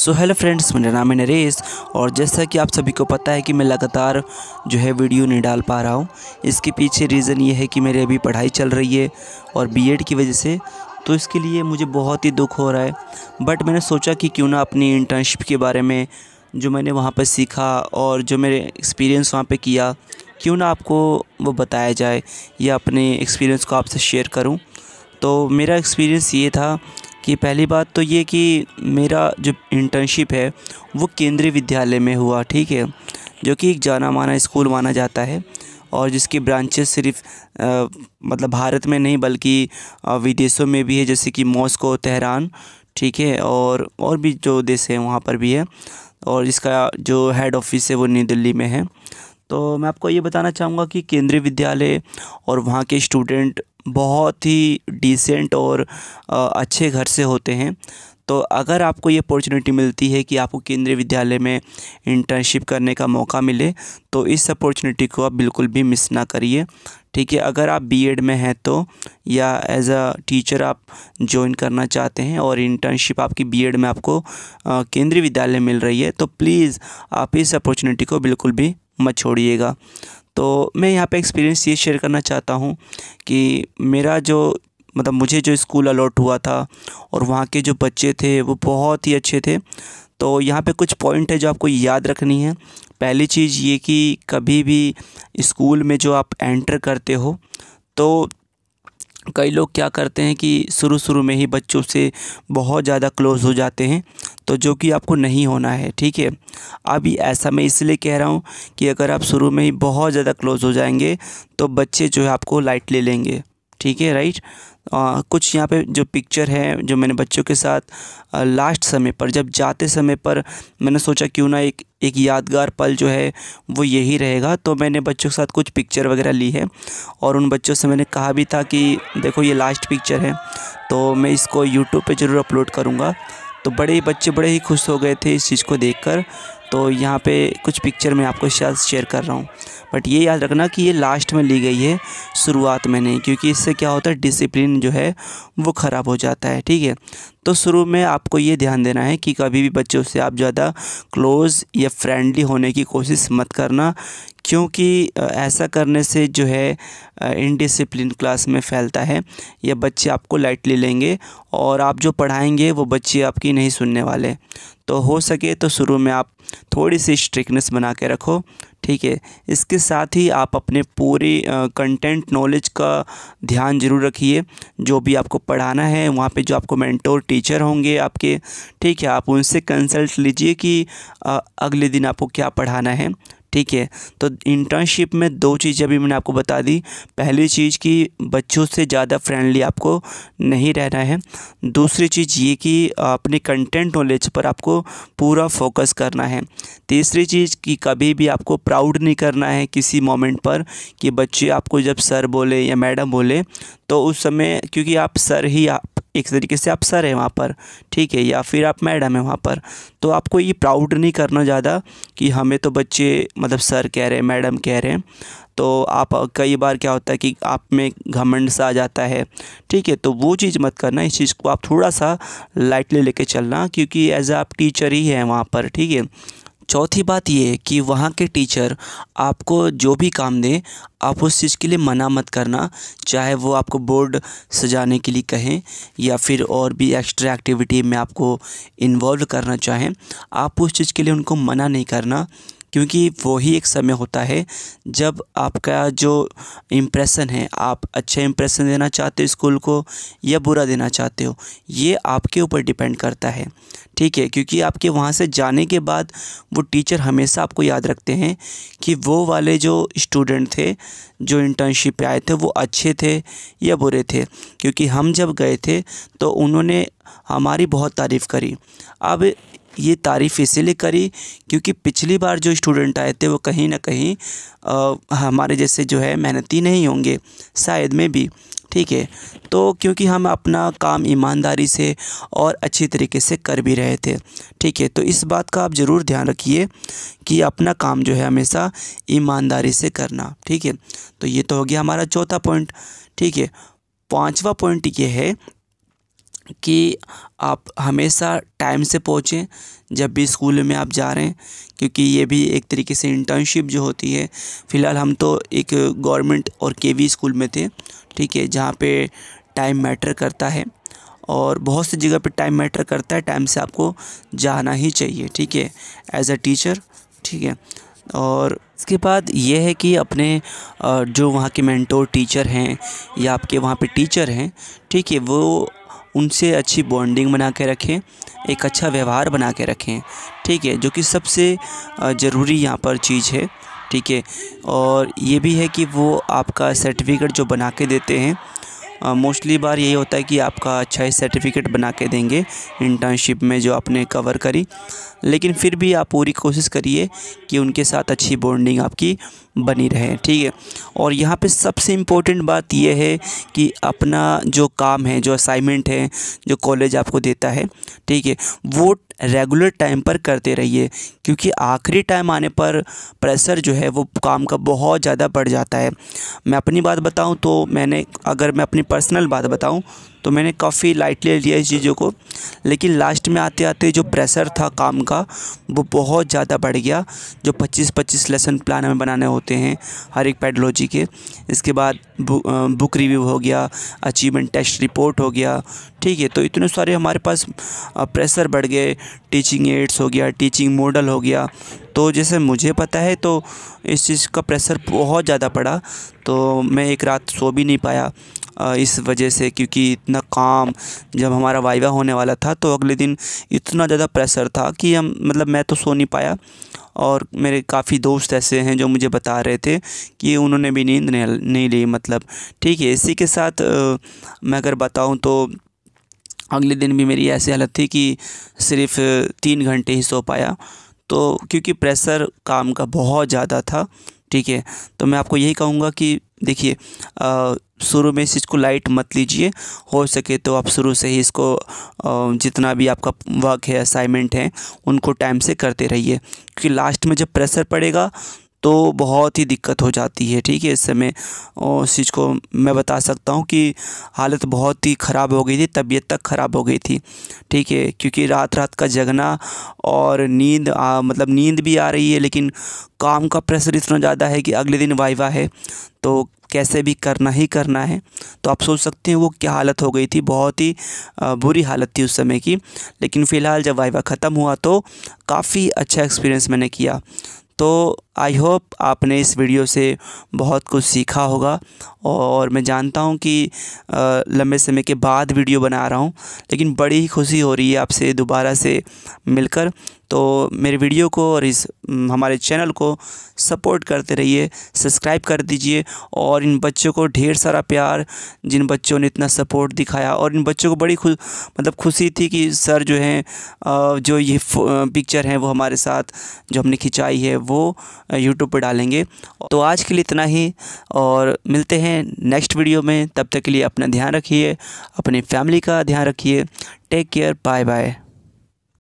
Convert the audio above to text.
So hello friends, मेरा नाम है नरेश। और जैसा कि आप सभी को पता है कि मैं लगातार जो है वीडियो नहीं डाल पा रहा हूँ। इसके पीछे रीज़न ये है कि मेरी अभी पढ़ाई चल रही है और बीएड की वजह से, तो इसके लिए मुझे बहुत ही दुख हो रहा है। बट मैंने सोचा कि क्यों ना अपनी इंटर्नशिप के बारे में, जो मैंने वहाँ पर सीखा और जो मेरे एक्सपीरियंस वहाँ पर किया, क्यों ना आपको वो बताया जाए या अपने एक्सपीरियंस को आपसे शेयर करूँ। तो मेरा एक्सपीरियंस ये था कि पहली बात तो ये कि मेरा जो इंटर्नशिप है वो केंद्रीय विद्यालय में हुआ, ठीक है, जो कि एक जाना माना स्कूल माना जाता है और जिसकी ब्रांचेस सिर्फ मतलब भारत में नहीं बल्कि विदेशों में भी है, जैसे कि मॉस्को, तेहरान, ठीक है, और भी जो देश हैं वहाँ पर भी है। और इसका जो हेड ऑफिस है वो नई दिल्ली में है। तो मैं आपको ये बताना चाहूँगा कि केंद्रीय विद्यालय और वहाँ के स्टूडेंट बहुत ही डिसेंट और अच्छे घर से होते हैं। तो अगर आपको ये अपॉर्चुनिटी मिलती है कि आपको केंद्रीय विद्यालय में इंटर्नशिप करने का मौका मिले, तो इस अपॉर्चुनिटी को आप बिल्कुल भी मिस ना करिए, ठीक है। अगर आप बीएड में हैं तो, या एज अ टीचर आप ज्वाइन करना चाहते हैं और इंटर्नशिप आपकी बीएड में आपको केंद्रीय विद्यालय मिल रही है, तो प्लीज़ आप इस अपॉर्चुनिटी को बिल्कुल भी मत छोड़िएगा। तो मैं यहाँ पे एक्सपीरियंस ये शेयर करना चाहता हूँ कि मेरा जो मतलब मुझे जो स्कूल अलॉट हुआ था और वहाँ के जो बच्चे थे वो बहुत ही अच्छे थे। तो यहाँ पे कुछ पॉइंट है जो आपको याद रखनी है। पहली चीज़ ये कि कभी भी स्कूल में जो आप एंटर करते हो, तो कई लोग क्या करते हैं कि शुरू में ही बच्चों से बहुत ज़्यादा क्लोज़ हो जाते हैं, तो जो कि आपको नहीं होना है, ठीक है। अभी ऐसा मैं इसलिए कह रहा हूँ कि अगर आप शुरू में ही बहुत ज़्यादा क्लोज़ हो जाएंगे तो बच्चे जो है आपको लाइट ले लेंगे, ठीक है, राइट। कुछ यहाँ पे जो पिक्चर है जो मैंने बच्चों के साथ लास्ट समय पर, जब जाते समय पर मैंने सोचा क्यों ना एक यादगार पल जो है वो यही रहेगा, तो मैंने बच्चों के साथ कुछ पिक्चर वगैरह ली है और उन बच्चों से मैंने कहा भी था कि देखो ये लास्ट पिक्चर है, तो मैं इसको यूट्यूब पे ज़रूर अपलोड करूँगा। तो बच्चे बड़े ही खुश हो गए थे इस चीज़ को देखकर। तो यहाँ पे कुछ पिक्चर मैं आपको शायद शेयर कर रहा हूँ, बट ये याद रखना कि ये लास्ट में ली गई है, शुरुआत में नहीं, क्योंकि इससे क्या होता है डिसिप्लिन जो है वो ख़राब हो जाता है, ठीक है। तो शुरू में आपको ये ध्यान देना है कि कभी भी बच्चों से आप ज़्यादा क्लोज़ या फ्रेंडली होने की कोशिश मत करना, क्योंकि ऐसा करने से जो है इनडिसिप्लिन क्लास में फैलता है या बच्चे आपको लाइटली लेंगे और आप जो पढ़ाएंगे वो बच्चे आपकी नहीं सुनने वाले। तो हो सके तो शुरू में आप थोड़ी सी स्ट्रिक्टनेस बना के रखो, ठीक है। इसके साथ ही आप अपने पूरी कंटेंट नॉलेज का ध्यान ज़रूर रखिए। जो भी आपको पढ़ाना है वहाँ पे जो आपको मेंटोर टीचर होंगे आपके, ठीक है, आप उनसे कंसल्ट लीजिए कि अगले दिन आपको क्या पढ़ाना है, ठीक है। तो इंटर्नशिप में दो चीज़ें अभी मैंने आपको बता दी। पहली चीज़ कि बच्चों से ज़्यादा फ्रेंडली आपको नहीं रहना है। दूसरी चीज़ ये कि अपने कंटेंट नॉलेज पर आपको पूरा फोकस करना है। तीसरी चीज़ कि कभी भी आपको प्राउड नहीं करना है किसी मोमेंट पर कि बच्चे आपको जब सर बोले या मैडम बोले, तो उस समय, क्योंकि आप सर ही, आप एक तरीके से आप सर हैं वहाँ पर, ठीक है, या फिर आप मैडम हैं वहाँ पर, तो आपको ये प्राउड नहीं करना ज़्यादा कि हमें तो बच्चे मतलब सर कह रहे हैं, मैडम कह रहे हैं। तो आप कई बार क्या होता है कि आप में घमंड सा आ जाता है, ठीक है, तो वो चीज़ मत करना। इस चीज़ को आप थोड़ा सा लाइटली लेके चलना, क्योंकि एज आप टीचर ही हैं वहाँ पर, ठीक है। चौथी बात ये है कि वहाँ के टीचर आपको जो भी काम दें, आप उस चीज़ के लिए मना मत करना। चाहे वो आपको बोर्ड सजाने के लिए कहें या फिर और भी एक्स्ट्रा एक्टिविटी में आपको इन्वॉल्व करना चाहें, आप उस चीज़ के लिए उनको मना नहीं करना, क्योंकि वो ही एक समय होता है जब आपका जो इम्प्रेशन है, आप अच्छा इम्प्रेशन देना चाहते हो स्कूल को या बुरा देना चाहते हो, ये आपके ऊपर डिपेंड करता है, ठीक है। क्योंकि आपके वहाँ से जाने के बाद वो टीचर हमेशा आपको याद रखते हैं कि वो वाले जो स्टूडेंट थे जो इंटर्नशिप पे आए थे वो अच्छे थे या बुरे थे। क्योंकि हम जब गए थे तो उन्होंने हमारी बहुत तारीफ़ करी। अब ये तारीफ़ इसीलिए करी क्योंकि पिछली बार जो स्टूडेंट आए थे वो कहीं ना कहीं हमारे जैसे जो है मेहनती नहीं होंगे, शायद में भी, ठीक है। तो क्योंकि हम अपना काम ईमानदारी से और अच्छी तरीके से कर भी रहे थे, ठीक है। तो इस बात का आप ज़रूर ध्यान रखिए कि अपना काम जो है हमेशा ईमानदारी से करना, ठीक है। तो ये तो हो गया हमारा चौथा पॉइंट, ठीक है। पांचवा पॉइंट ये है कि आप हमेशा टाइम से पहुँचें जब भी स्कूल में आप जा रहे हैं, क्योंकि ये भी एक तरीके से इंटर्नशिप जो होती है। फ़िलहाल हम तो एक गवर्नमेंट और केवी स्कूल में थे, ठीक है, जहाँ पे टाइम मैटर करता है और बहुत सी जगह पे टाइम मैटर करता है। टाइम से आपको जाना ही चाहिए, ठीक है, एज़ अ टीचर, ठीक है। और इसके बाद ये है कि अपने जो वहाँ के मेंटोर टीचर हैं या आपके वहाँ पे टीचर हैं, ठीक है, वो उनसे अच्छी बॉन्डिंग बना के रखें, एक अच्छा व्यवहार बना के रखें, ठीक है, जो कि सबसे ज़रूरी यहाँ पर चीज़ है, ठीक है। और ये भी है कि वो आपका सर्टिफिकेट जो बना के देते हैं, मोस्टली बार यही होता है कि आपका अच्छा ही सर्टिफिकेट बना के देंगे इंटर्नशिप में जो आपने कवर करी, लेकिन फिर भी आप पूरी कोशिश करिए कि उनके साथ अच्छी बॉन्डिंग आपकी बनी रहे, ठीक है। और यहाँ पे सबसे इम्पोर्टेंट बात यह है कि अपना जो काम है, जो असाइनमेंट है, जो कॉलेज आपको देता है, ठीक है, वो रेगुलर टाइम पर करते रहिए, क्योंकि आखिरी टाइम आने पर प्रेशर जो है वो काम का बहुत ज़्यादा बढ़ जाता है। मैं अपनी बात बताऊं तो अगर मैं अपनी पर्सनल बात बताऊं तो मैंने काफ़ी लाइटली लिया इस चीज़ों को, लेकिन लास्ट में आते आते जो प्रेशर था काम का वो बहुत ज़्यादा बढ़ गया। जो 25-25 लेसन प्लान हमें बनाने होते हैं हर एक पेडोलॉजी के, इसके बाद बुक रिव्यू हो गया, अचीवमेंट टेस्ट रिपोर्ट हो गया, ठीक है। तो इतने सारे हमारे पास प्रेशर बढ़ गए, टीचिंग एड्स हो गया, टीचिंग मॉडल हो गया। तो जैसे मुझे पता है तो इस चीज़ का प्रेशर बहुत ज़्यादा पड़ा, तो मैं एक रात सो भी नहीं पाया इस वजह से, क्योंकि इतना काम, जब हमारा वाइवा होने वाला था तो अगले दिन इतना ज़्यादा प्रेशर था कि मैं तो सो नहीं पाया। और मेरे काफ़ी दोस्त ऐसे हैं जो मुझे बता रहे थे कि उन्होंने भी नींद नहीं ली, ठीक है। इसी के साथ मैं अगर बताऊं तो अगले दिन भी मेरी ऐसी हालत थी कि सिर्फ़ 3 घंटे ही सो पाया, तो क्योंकि प्रेशर काम का बहुत ज़्यादा था, ठीक है। तो मैं आपको यही कहूँगा कि देखिए, शुरू में इस चीज़ को लाइट मत लीजिए, हो सके तो आप शुरू से ही इसको जितना भी आपका वर्क है, असाइनमेंट है, उनको टाइम से करते रहिए, क्योंकि लास्ट में जब प्रेशर पड़ेगा तो बहुत ही दिक्कत हो जाती है, ठीक है। इस समय उस चीज़ को मैं बता सकता हूँ कि हालत बहुत ही ख़राब हो गई थी, तबीयत तक ख़राब हो गई थी, ठीक है, क्योंकि रात रात का जगना और नींद भी आ रही है, लेकिन काम का प्रेशर इतना ज़्यादा है कि अगले दिन वाइवा है तो कैसे भी करना ही करना है। तो आप सोच सकते हैं वो क्या हालत हो गई थी, बहुत ही बुरी हालत थी उस समय की। लेकिन फ़िलहाल जब वाइवा ख़त्म हुआ तो काफ़ी अच्छा एक्सपीरियंस मैंने किया। तो आई होप आपने इस वीडियो से बहुत कुछ सीखा होगा, और मैं जानता हूं कि लंबे समय के बाद वीडियो बना रहा हूं, लेकिन बड़ी ही खुशी हो रही है आपसे दोबारा से मिलकर। तो मेरे वीडियो को और इस हमारे चैनल को सपोर्ट करते रहिए, सब्सक्राइब कर दीजिए, और इन बच्चों को ढेर सारा प्यार, जिन बच्चों ने इतना सपोर्ट दिखाया। और इन बच्चों को बड़ी खुशी थी कि सर जो हैं, जो ये पिक्चर हैं वो हमारे साथ जो हमने खिंचाई है वो यूट्यूब पर डालेंगे। तो आज के लिए इतना ही, और मिलते हैं नेक्स्ट वीडियो में। तब तक के लिए अपना ध्यान रखिए, अपनी फैमिली का ध्यान रखिए। Take care, bye bye.